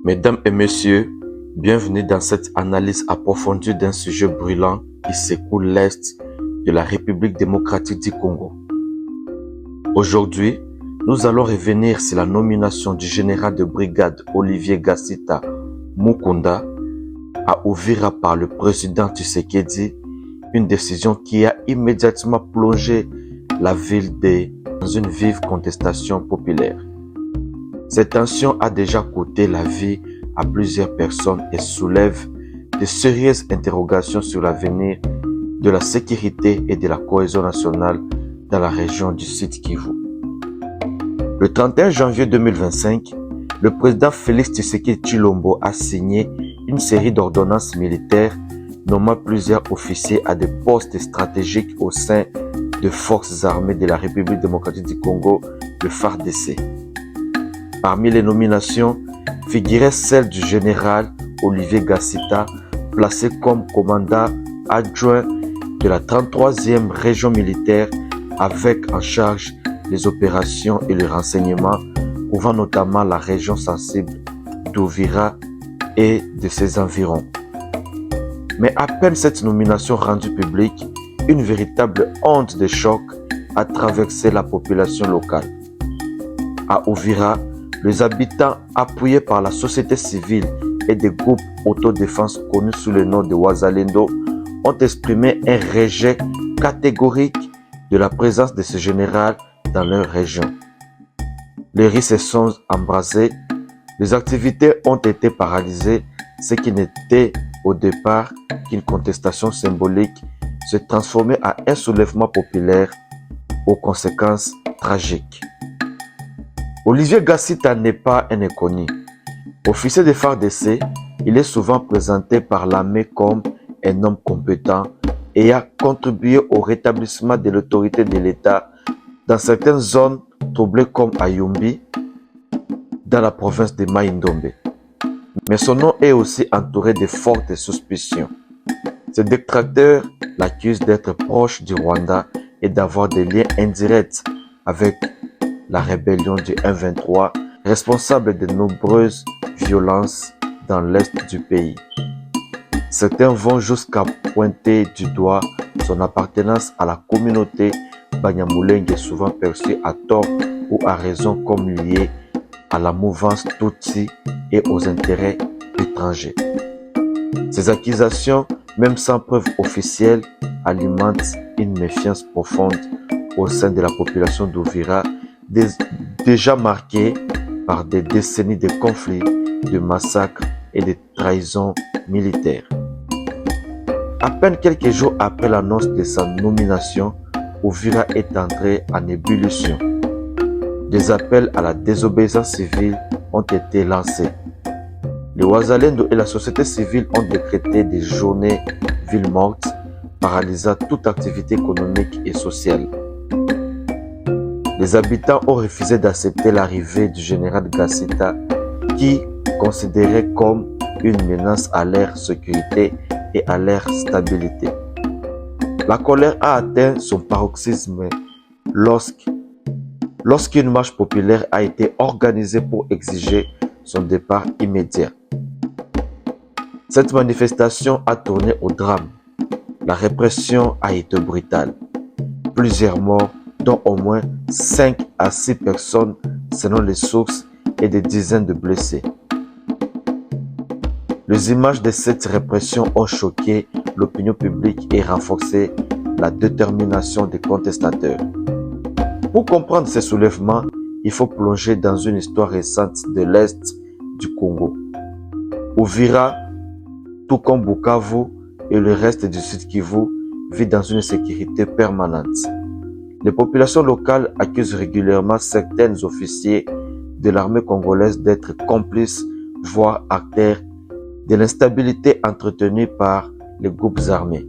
Mesdames et messieurs, bienvenue dans cette analyse approfondie d'un sujet brûlant qui secoue l'Est de la République démocratique du Congo. Aujourd'hui, nous allons revenir sur la nomination du général de brigade Olivier Gassita Mukunda à Uvira par le président Tshisekedi, une décision qui a immédiatement plongé la ville dans une vive contestation populaire. Cette tension a déjà coûté la vie à plusieurs personnes et soulève de sérieuses interrogations sur l'avenir de la sécurité et de la cohésion nationale dans la région du Sud Kivu. Le 31 janvier 2025, le président Félix Tshisekedi Tshilombo a signé une série d'ordonnances militaires nommant plusieurs officiers à des postes stratégiques au sein des forces armées de la République démocratique du Congo, le FARDC. Parmi les nominations figurait celle du général Olivier Gassita, placé comme commandant adjoint de la 33e région militaire avec en charge les opérations et le renseignement, couvrant notamment la région sensible d'Uvira et de ses environs. Mais à peine cette nomination rendue publique, une véritable onde de choc a traversé la population locale. À Uvira, les habitants, appuyés par la société civile et des groupes autodéfense connus sous le nom de Wazalendo, ont exprimé un rejet catégorique de la présence de ce général dans leur région. Les rues se sont embrasées, les activités ont été paralysées, ce qui n'était au départ qu'une contestation symbolique se transformait en un soulèvement populaire aux conséquences tragiques. Olivier Gassita n'est pas un inconnu. Officier de FARDC, il est souvent présenté par l'armée comme un homme compétent et a contribué au rétablissement de l'autorité de l'État dans certaines zones troublées comme à Yumbi, dans la province de Mai-Ndombe. Mais son nom est aussi entouré de fortes suspicions. Ses détracteurs l'accusent d'être proche du Rwanda et d'avoir des liens indirects avec la rébellion du M23, responsable de nombreuses violences dans l'est du pays. Certains vont jusqu'à pointer du doigt son appartenance à la communauté Banyamulenge, souvent perçue à tort ou à raison comme liée à la mouvance Tutsi et aux intérêts étrangers. Ces accusations, même sans preuve officielle, alimentent une méfiance profonde au sein de la population d'Uvira, déjà marquée par des décennies de conflits, de massacres et de trahisons militaires. À peine quelques jours après l'annonce de sa nomination, Uvira est entré en ébullition. Des appels à la désobéissance civile ont été lancés. Les Wazalendo et la société civile ont décrété des journées ville mortes, paralysant toute activité économique et sociale. Les habitants ont refusé d'accepter l'arrivée du général Gassita, qui considéré comme une menace à leur sécurité et à leur stabilité. La colère a atteint son paroxysme lorsqu'une marche populaire a été organisée pour exiger son départ immédiat. Cette manifestation a tourné au drame. La répression a été brutale. Plusieurs morts, dont au moins 5 à 6 personnes selon les sources et des dizaines de blessés. Les images de cette répression ont choqué l'opinion publique et renforcé la détermination des contestateurs. Pour comprendre ces soulèvements, il faut plonger dans une histoire récente de l'Est du Congo. Uvira, tout comme Bukavu et le reste du Sud Kivu, vit dans une sécurité permanente. Les populations locales accusent régulièrement certains officiers de l'armée congolaise d'être complices, voire acteurs, de l'instabilité entretenue par les groupes armés.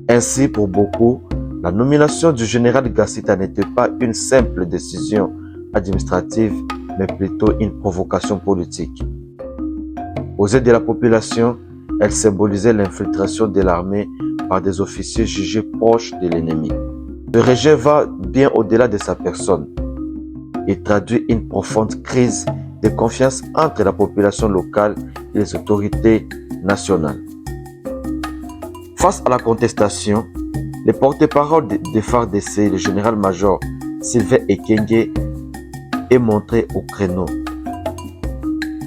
Ainsi, pour beaucoup, la nomination du général Gassita n'était pas une simple décision administrative, mais plutôt une provocation politique. Aux yeux de la population, elle symbolisait l'infiltration de l'armée par des officiers jugés proches de l'ennemi. Le rejet va bien au-delà de sa personne. Il traduit une profonde crise de confiance entre la population locale et les autorités nationales. Face à la contestation, le porte-parole de FARDC, le général-major Sylvain Ekenge, est montré au créneau.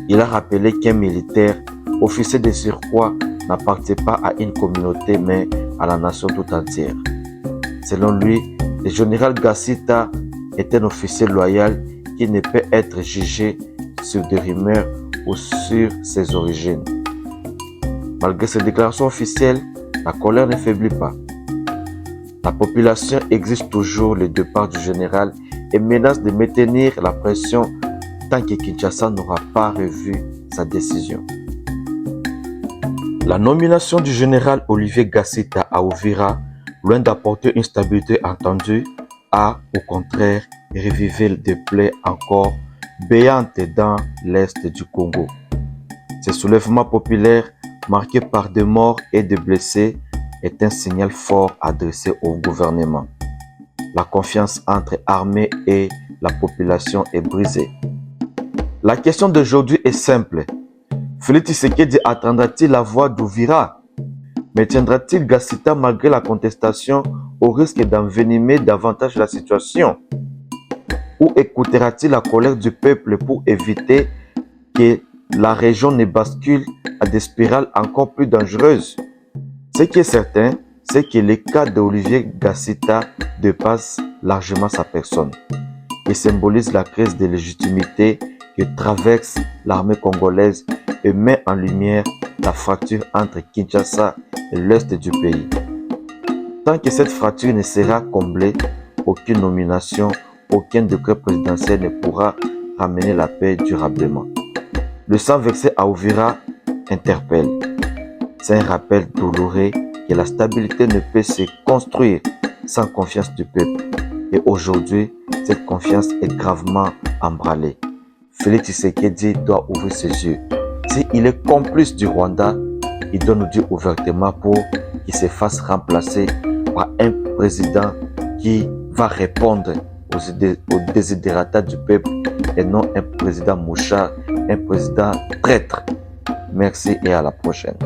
Il a rappelé qu'un militaire, officier de surcroît, n'appartient pas à une communauté mais à la nation tout entière. Selon lui, le général Gassita est un officier loyal qui ne peut être jugé sur des rumeurs ou sur ses origines. Malgré ces déclarations officielles, la colère ne faiblit pas. La population exige toujours le départ du général et menace de maintenir la pression tant que Kinshasa n'aura pas revu sa décision. La nomination du général Olivier Gassita à Uvira, loin d'apporter une stabilité attendue, a au contraire revivé des plaies encore béantes dans l'est du Congo. Ce soulèvement populaire, marqué par des morts et des blessés, est un signal fort adressé au gouvernement. La confiance entre armée et la population est brisée. La question d'aujourd'hui est simple. Félix Tshisekedi attendra-t-il la voix d'Uvira? Maintiendra-t-il Gassita malgré la contestation au risque d'envenimer davantage la situation? Ou écoutera-t-il la colère du peuple pour éviter que la région ne bascule à des spirales encore plus dangereuses? Ce qui est certain, c'est que le cas d'Olivier Gassita dépasse largement sa personne. Il symbolise la crise de légitimité que traverse l'armée congolaise et met en lumière la fracture entre Kinshasa et l'est du pays. Tant que cette fracture ne sera comblée, aucune nomination, aucun décret présidentiel ne pourra ramener la paix durablement. Le sang versé à Uvira interpelle. C'est un rappel douloureux que la stabilité ne peut se construire sans confiance du peuple. Et aujourd'hui, cette confiance est gravement embranlée. Félix Tshisekedi doit ouvrir ses yeux. S'il est complice du Rwanda, il doit nous dire ouvertement pour qu'il se fasse remplacer par un président qui va répondre aux désidératas du peuple et non un président mouchard, un président traître. Merci et à la prochaine.